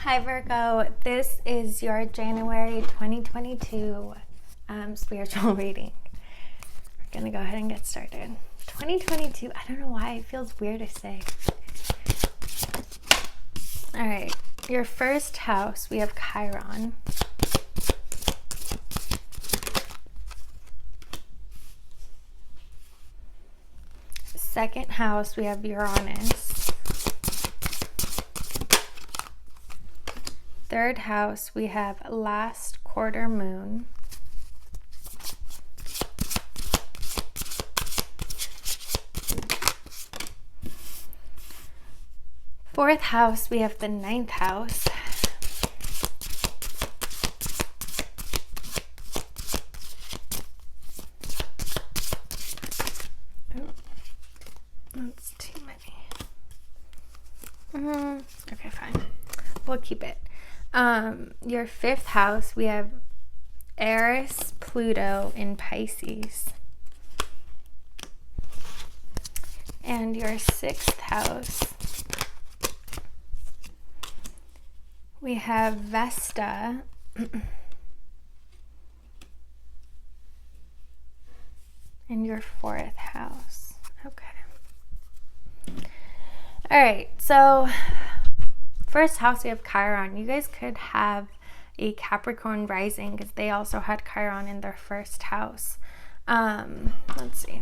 Hi Virgo, this is your January 2022 spiritual reading. We're going to go ahead and get started. 2022, I don't know why it feels weird to say. All right, your first house, we have Chiron. Second house, we have Uranus. Third house, we have last quarter moon. Fourth house, we have the ninth house. Oh, that's too many. Okay, fine. We'll keep it. Your fifth house, we have Eris, Pluto in Pisces. And your sixth house, we have Vesta in your fourth house. Okay. All right, so first house, we have Chiron. You guys could have a Capricorn rising because they also had Chiron in their first house. Let's see.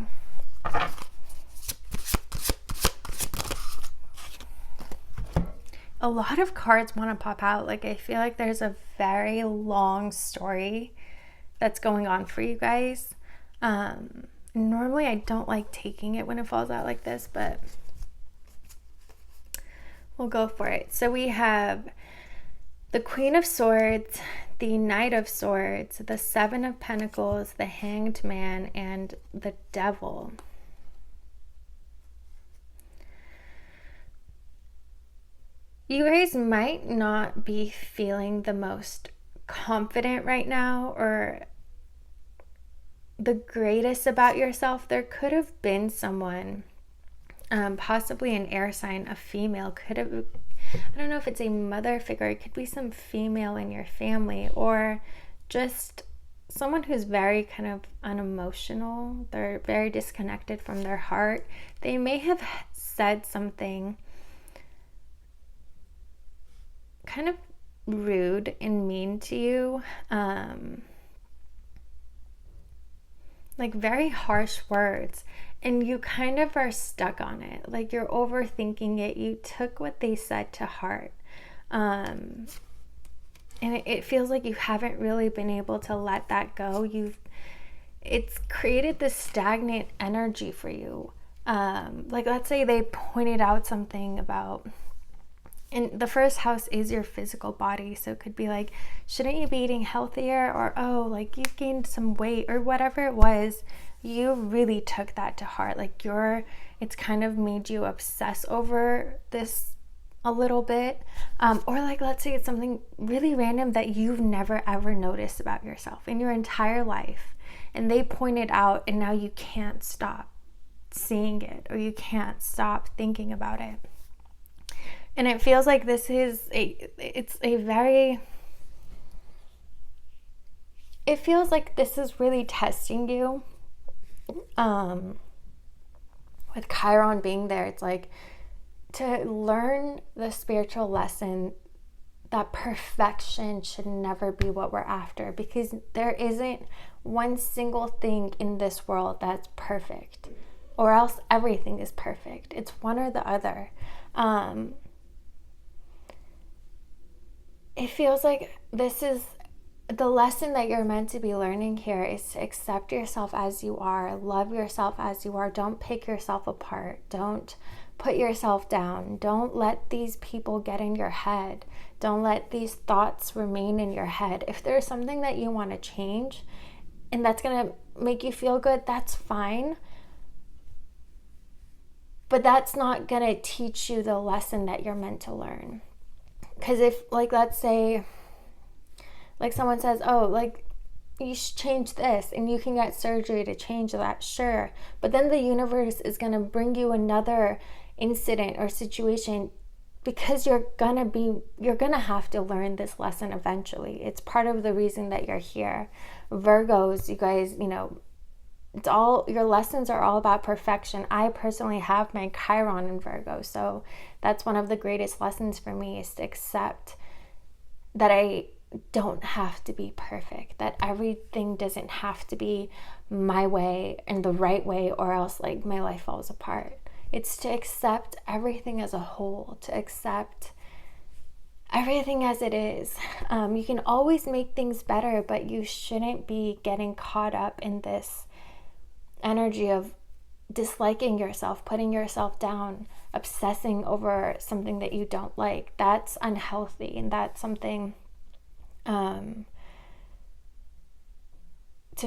A lot of cards want to pop out. Like, I feel like there's a very long story that's going on for you guys. Normally, I don't like taking it when it falls out like this, but we'll go for it. So we have the Queen of Swords, the Knight of Swords, the Seven of Pentacles, the Hanged Man, and the Devil. You guys might not be feeling the most confident right now or the greatest about yourself. There could have been someone, possibly an air sign, a female, could have, I don't know if it's a mother figure, it could be some female in your family, or just someone who's very kind of unemotional. They're very disconnected from their heart. They may have said something kind of rude and mean to you, like very harsh words, and you kind of are stuck on it. Like, you're overthinking it. You took what they said to heart, and it feels like you haven't really been able to let that go. It's created this stagnant energy for you. Like, let's say they pointed out something about, and the first house is your physical body, so it could be like, shouldn't you be eating healthier? Or, oh, like, you've gained some weight, or whatever it was. You really took that to heart. Like, it's kind of made you obsess over this a little bit. Or, like, let's say it's something really random that you've never ever noticed about yourself in your entire life, and they point it out, and now you can't stop seeing it, or you can't stop thinking about it. And it feels like it feels like this is really testing you. With Chiron being there, it's like to learn the spiritual lesson that perfection should never be what we're after, because there isn't one single thing in this world that's perfect, or else everything is perfect. It's one or the other. It feels like this is the lesson that you're meant to be learning here, is to accept yourself as you are, love yourself as you are. Don't pick yourself apart. Don't put yourself down. Don't let these people get in your head. Don't let these thoughts remain in your head. If there's something that you want to change and that's going to make you feel good, that's fine. But that's not going to teach you the lesson that you're meant to learn. Because if, like, let's say, like, someone says, oh, like, you should change this and you can get surgery to change that, sure. But then the universe is going to bring you another incident or situation because you're gonna have to learn this lesson eventually. It's part of the reason that you're here. Virgos, you guys, it's all, your lessons are all about perfection. I personally have my Chiron in Virgo, so that's one of the greatest lessons for me, is to accept that I don't have to be perfect, that everything doesn't have to be my way and the right way, or else like my life falls apart. It's to accept everything as a whole, to accept everything as it is. You can always make things better, but you shouldn't be getting caught up in this energy of disliking yourself, putting yourself down, obsessing over something that you don't like. That's unhealthy, and that's something to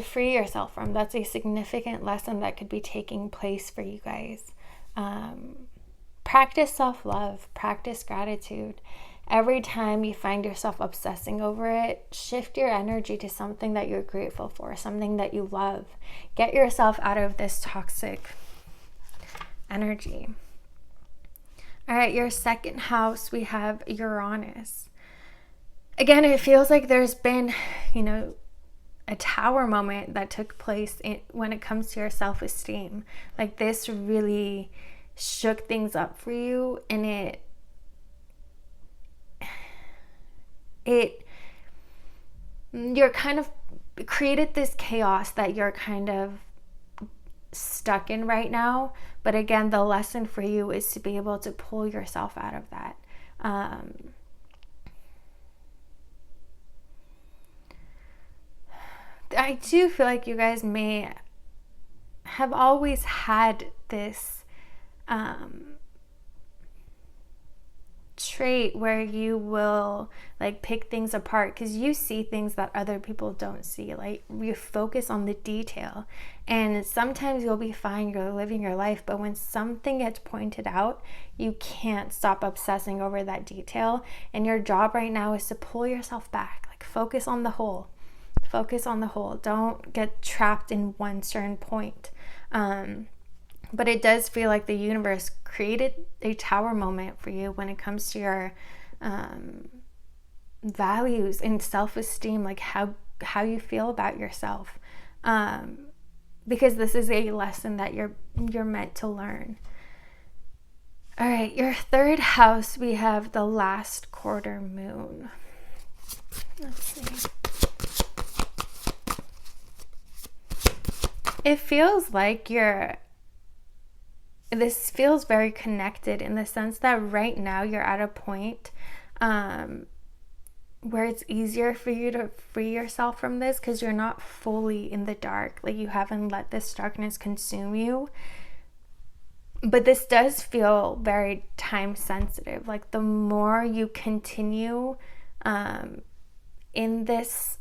free yourself from. That's a significant lesson that could be taking place for you guys. Practice self-love, practice gratitude. Every time you find yourself obsessing over it, shift your energy to something that you're grateful for, something that you love. Get yourself out of this toxic energy. All right, your second house, we have Uranus. Again, it feels like there's been, a tower moment that took place when it comes to your self-esteem. Like, this really shook things up for you, and you're kind of created this chaos that you're kind of stuck in right now. But again, the lesson for you is to be able to pull yourself out of that. I do feel like you guys may have always had this trait where you will like pick things apart because you see things that other people don't see. Like, you focus on the detail, and sometimes you'll be fine, you're living your life, but when something gets pointed out, you can't stop obsessing over that detail. And your job right now is to pull yourself back, like focus on the whole. Focus on the whole. Don't get trapped in one certain point. But it does feel like the universe created a tower moment for you when it comes to your values and self-esteem, like how you feel about yourself. Because this is a lesson that you're meant to learn. All right, your third house, we have the last quarter moon. Let's see. It feels like this feels very connected in the sense that right now you're at a point where it's easier for you to free yourself from this because you're not fully in the dark. Like, you haven't let this darkness consume you. But this does feel very time sensitive. Like, the more you continue in this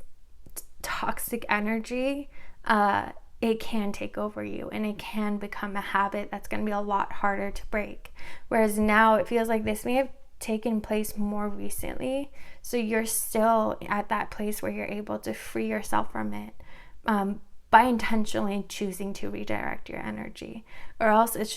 toxic energy, it can take over you, and it can become a habit that's going to be a lot harder to break. Whereas now it feels like this may have taken place more recently, so you're still at that place where you're able to free yourself from it by intentionally choosing to redirect your energy. Or else it's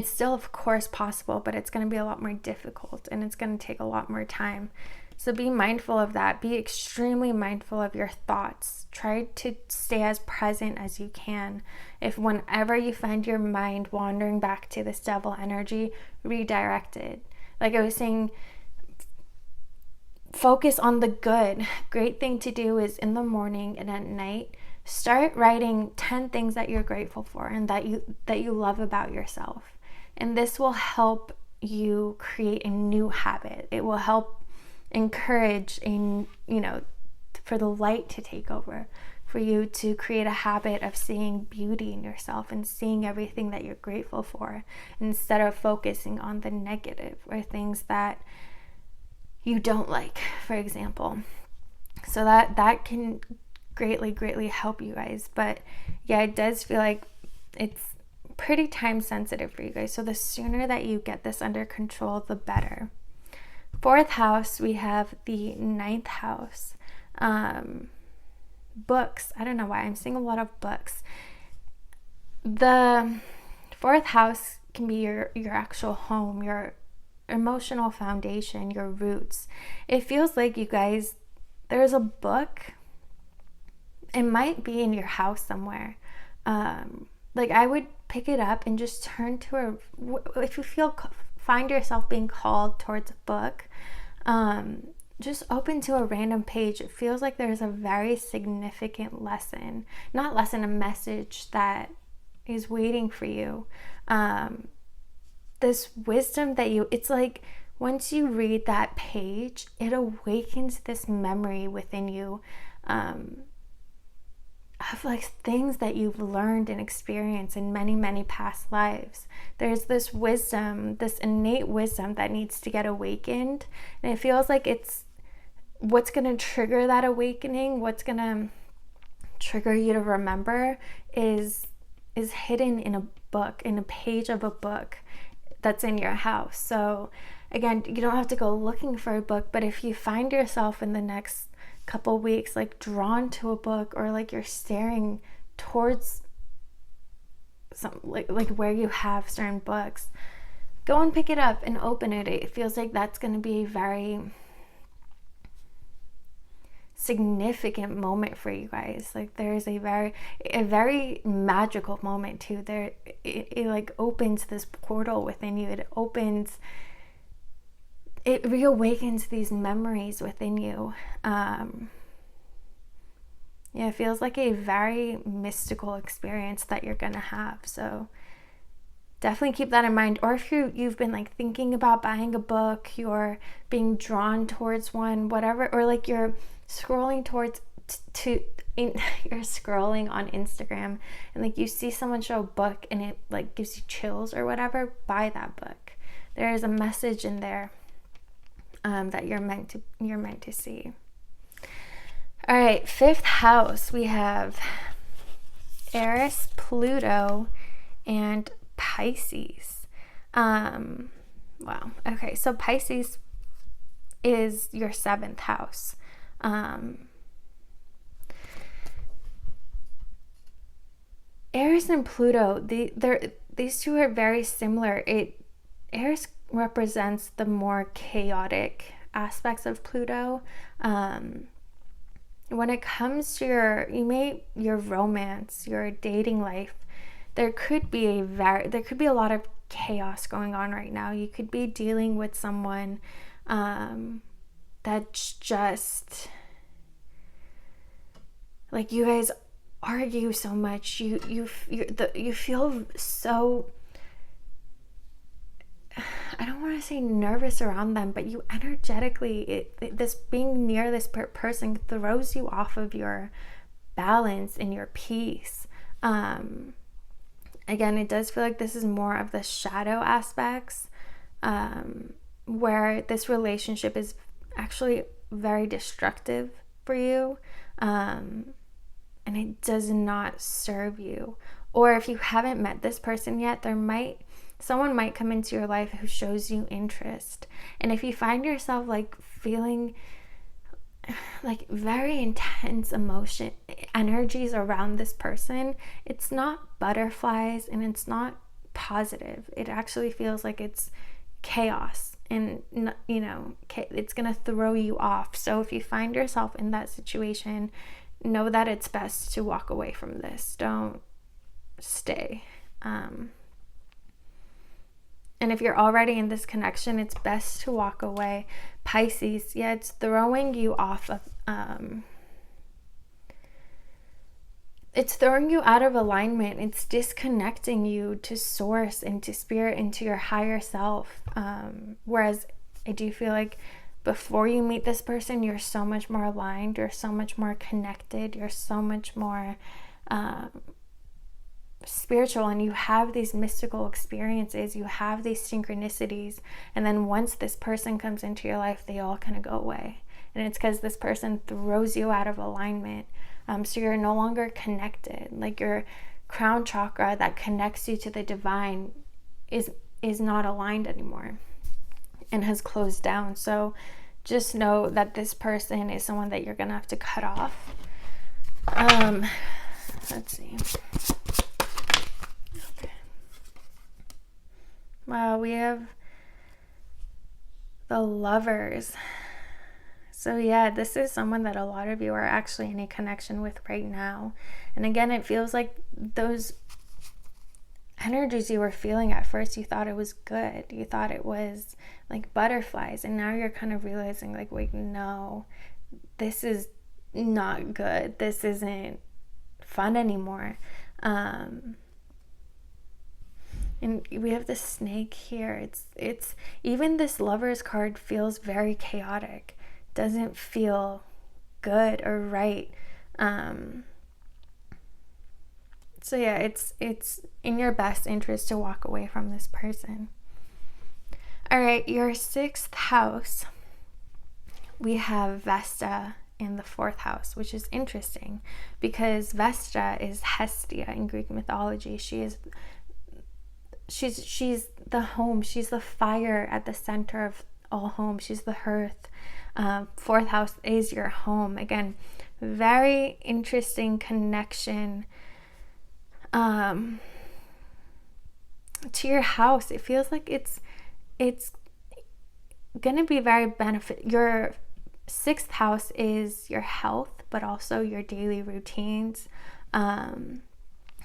still of course possible, but it's going to be a lot more difficult, and it's going to take a lot more time. So be mindful of that. Be extremely mindful of your thoughts. Try to stay as present as you can. If whenever you find your mind wandering back to this devil energy, redirect it. Like I was saying, focus on the good. Great thing to do is in the morning and at night, start writing 10 things that you're grateful for and that you love about yourself. And this will help you create a new habit. It will help encourage for the light to take over, for you to create a habit of seeing beauty in yourself and seeing everything that you're grateful for, instead of focusing on the negative or things that you don't like, for example. So that can greatly help you guys. But yeah, it does feel like it's pretty time sensitive for you guys. So the sooner that you get this under control, the better. Fourth house, we have the ninth house. Books. I don't know why I'm seeing a lot of books. The fourth house can be your actual home, your emotional foundation, your roots. It feels like, you guys, there's a book. It might be in your house somewhere. Like, I would pick it up and just turn to if you find yourself being called towards a book, just open to a random page. It feels like there's a very significant a message that is waiting for you. This wisdom that it's like, once you read that page, it awakens this memory within you, of like things that you've learned and experienced in many, many past lives. There's this wisdom, this innate wisdom that needs to get awakened. And it feels like it's what's going to trigger that awakening, what's going to trigger you to remember is hidden in a book, in a page of a book that's in your house. So again, you don't have to go looking for a book, but if you find yourself in the next couple weeks like drawn to a book, or like you're staring towards some like where you have certain books, go and pick it up and open it. It feels like that's going to be a very significant moment for you guys. Like, there's a very magical moment too. It like opens this portal within you. It reawakens these memories within you. It feels like a very mystical experience that you're gonna have. So definitely keep that in mind. Or if you've been like thinking about buying a book, you're being drawn towards one, whatever, or like you're scrolling you're scrolling on Instagram and like you see someone show a book and it like gives you chills or whatever, buy that book. There is a message in there that you're meant to see. All right, 5th house, we have Eris, Pluto, and Pisces. Wow. Okay, so Pisces is your 7th house. Eris and Pluto, these two are very similar. Eris represents the more chaotic aspects of Pluto. When it comes to your romance, your dating life, there could be a lot of chaos going on right now. You could be dealing with someone that's just like, you guys argue so much. You feel so, I don't want to say nervous around them, but you energetically, this being near this person throws you off of your balance and your peace. Again, it does feel like this is more of the shadow aspects, where this relationship is actually very destructive for you, and it does not serve you. Or if you haven't met this person yet, someone might come into your life who shows you interest. And if you find yourself like feeling like very intense energies around this person, it's not butterflies and it's not positive. It actually feels like it's chaos, and it's gonna throw you off. So if you find yourself in that situation, know that it's best to walk away from this. Don't stay. And if you're already in this connection, it's best to walk away. Pisces, it's throwing you off of, it's throwing you out of alignment. It's disconnecting you to source and to spirit and to your higher self. Whereas I do feel like before you meet this person, you're so much more aligned. You're so much more connected. You're so much more spiritual, and you have these mystical experiences, you have these synchronicities, and then once this person comes into your life, they all kind of go away. And it's because this person throws you out of alignment. So you're no longer connected. Like, your crown chakra that connects you to the divine is not aligned anymore and has closed down. So just know that this person is someone that you're gonna have to cut off. Let's see. Wow, we have The Lovers. So yeah, this is someone that a lot of you are actually in a connection with right now. And again, it feels like those energies you were feeling at first, you thought it was good. You thought it was like butterflies. And now you're kind of realizing like, wait, no, this is not good. This isn't fun anymore. And we have the snake here. It's even this Lovers card feels very chaotic. Doesn't feel good or right. So yeah, it's in your best interest to walk away from this person. All right, your 6th house. We have Vesta in the 4th house, which is interesting because Vesta is Hestia in Greek mythology. She's the home. She's the fire at the center of all home. She's the hearth. 4th house is your home. Again, very interesting connection to your house. It feels like it's gonna be very benefit. Your 6th house is your health, but also your daily routines,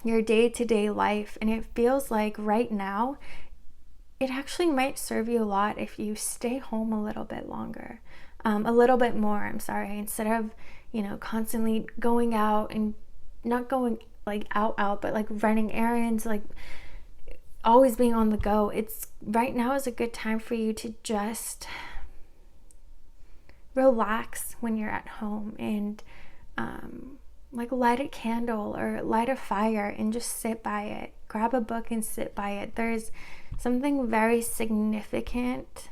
your day-to-day life. And it feels like right now it actually might serve you a lot if you stay home a little bit longer, a little bit more, instead of constantly going out, and not going like out, but like running errands, like always being on the go. It's right now is a good time for you to just relax when you're at home, and like light a candle or light a fire and just sit by it. Grab a book and sit by it. There's something very significant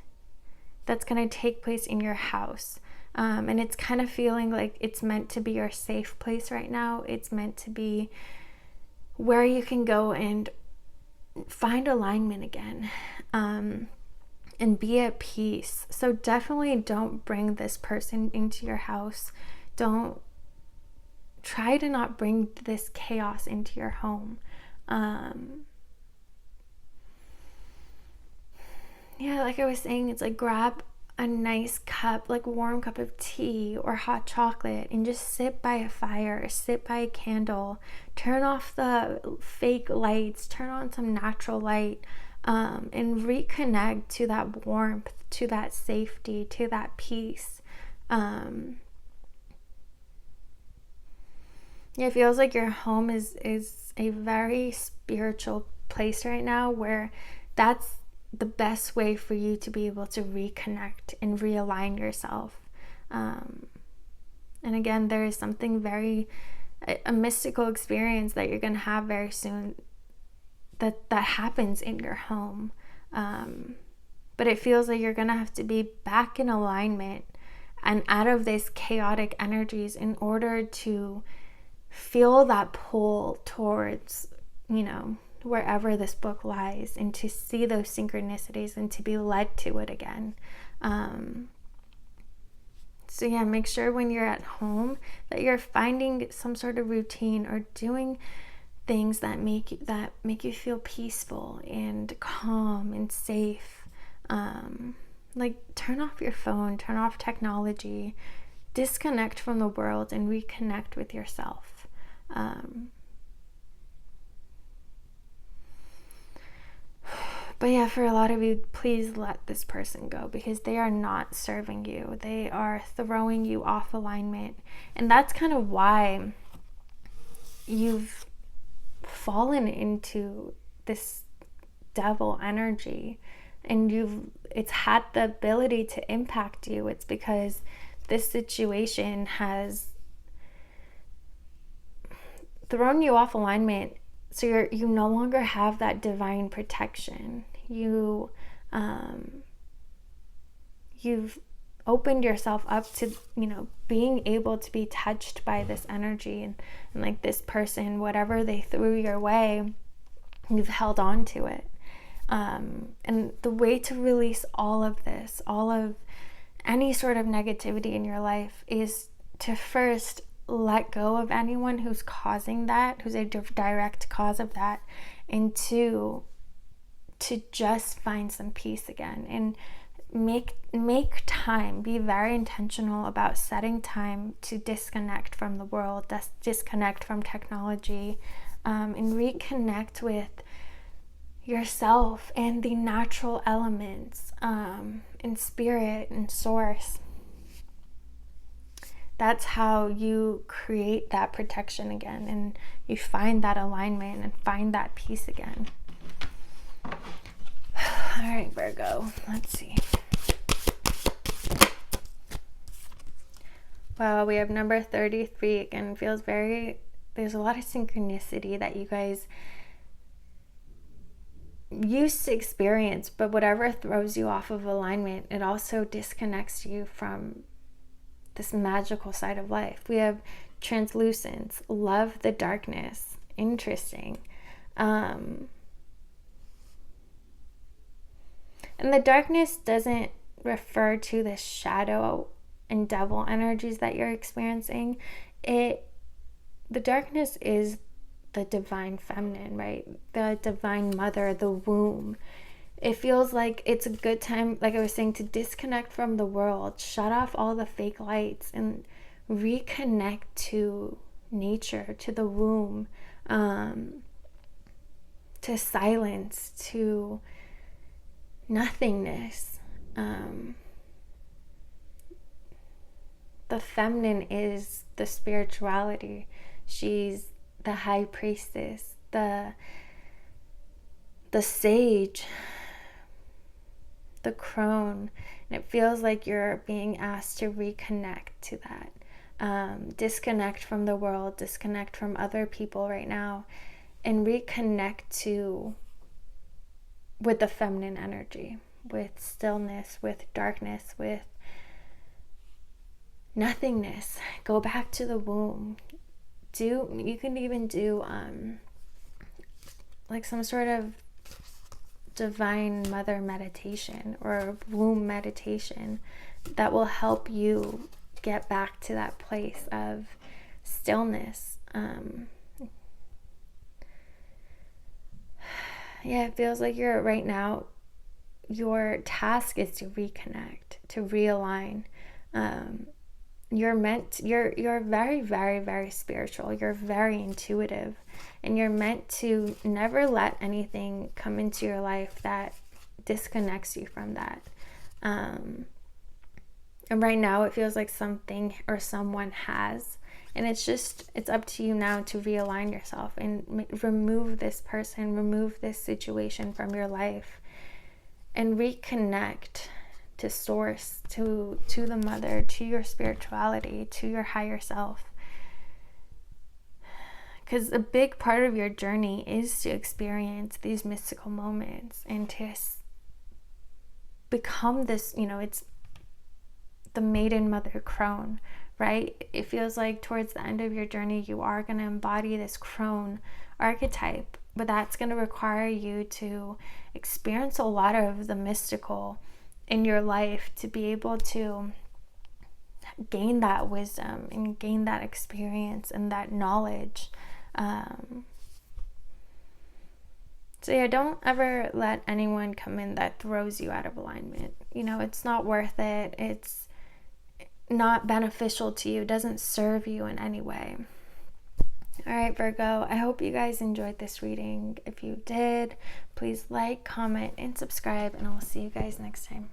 that's going to take place in your house. And it's kind of feeling like it's meant to be your safe place right now. It's meant to be where you can go and find alignment again, and be at peace. So definitely don't bring this person into your house. Don't try to not bring this chaos into your home. Yeah, like I was saying, it's like grab a nice cup, like warm cup of tea or hot chocolate, and just sit by a fire, sit by a candle, turn off the fake lights, turn on some natural light, and reconnect to that warmth, to that safety, to that peace. It feels like your home is a very spiritual place right now, where that's the best way for you to be able to reconnect and realign yourself. And again, there is something a mystical experience that you're going to have very soon that happens in your home. But it feels like you're going to have to be back in alignment and out of these chaotic energies in order to feel that pull towards, wherever this book lies, and to see those synchronicities and to be led to it again. So yeah, make sure when you're at home that you're finding some sort of routine or doing things that make you feel peaceful and calm and safe. Like turn off your phone, turn off technology, disconnect from the world and reconnect with yourself. But yeah, for a lot of you, please let this person go, because they are not serving you. They are throwing you off alignment. And that's kind of why you've fallen into this devil energy, and it's had the ability to impact you. It's because this situation has thrown you off alignment. So you no longer have that divine protection. You've opened yourself up to, being able to be touched by this energy, and like this person, whatever they threw your way, you've held on to it. And the way to release all of this, all of any sort of negativity in your life, is to first let go of anyone who's causing that, who's a direct cause of that, and to just find some peace again, and make time. Be very intentional about setting time to disconnect from the world, disconnect from technology, and reconnect with yourself and the natural elements, in spirit and source. That's how you create that protection again, and you find that alignment and find that peace again. All right, Virgo, let's see. Wow, we have number 33 again. Feels very, there's a lot of synchronicity that you guys used to experience, but whatever throws you off of alignment, it also disconnects you from this magical side of life. We have translucence, love the darkness. Interesting. And the darkness doesn't refer to the shadow and devil energies that you're experiencing. The darkness is the divine feminine, right? The divine mother, the womb. It feels like it's a good time, like I was saying, to disconnect from the world, shut off all the fake lights, and reconnect to nature, to the womb, to silence, to nothingness. The feminine is the spirituality. She's the high priestess, the sage, the crone. And it feels like you're being asked to reconnect to that. Disconnect from the world, disconnect from other people right now, and reconnect with the feminine energy, with stillness, with darkness, with nothingness. Go back to the womb. You can even do like some sort of divine mother meditation or womb meditation that will help you get back to that place of stillness. It feels like right now your task is to reconnect, to realign. You're very, very, very spiritual. You're very intuitive, and you're meant to never let anything come into your life that disconnects you from that. And right now it feels like something or someone has, and it's up to you now to realign yourself and remove this person, remove this situation from your life, and reconnect to source, to the mother, to your spirituality, to your higher self. Because a big part of your journey is to experience these mystical moments and to become this, it's the maiden mother crone, right? It feels like towards the end of your journey, you are going to embody this crone archetype, but that's going to require you to experience a lot of the mystical in your life to be able to gain that wisdom and gain that experience and that knowledge. So don't ever let anyone come in that throws you out of alignment. It's not worth it. It's not beneficial to you. It doesn't serve you in any way. All right, Virgo, I hope you guys enjoyed this reading. If you did, please like, comment, and subscribe, and I'll see you guys next time.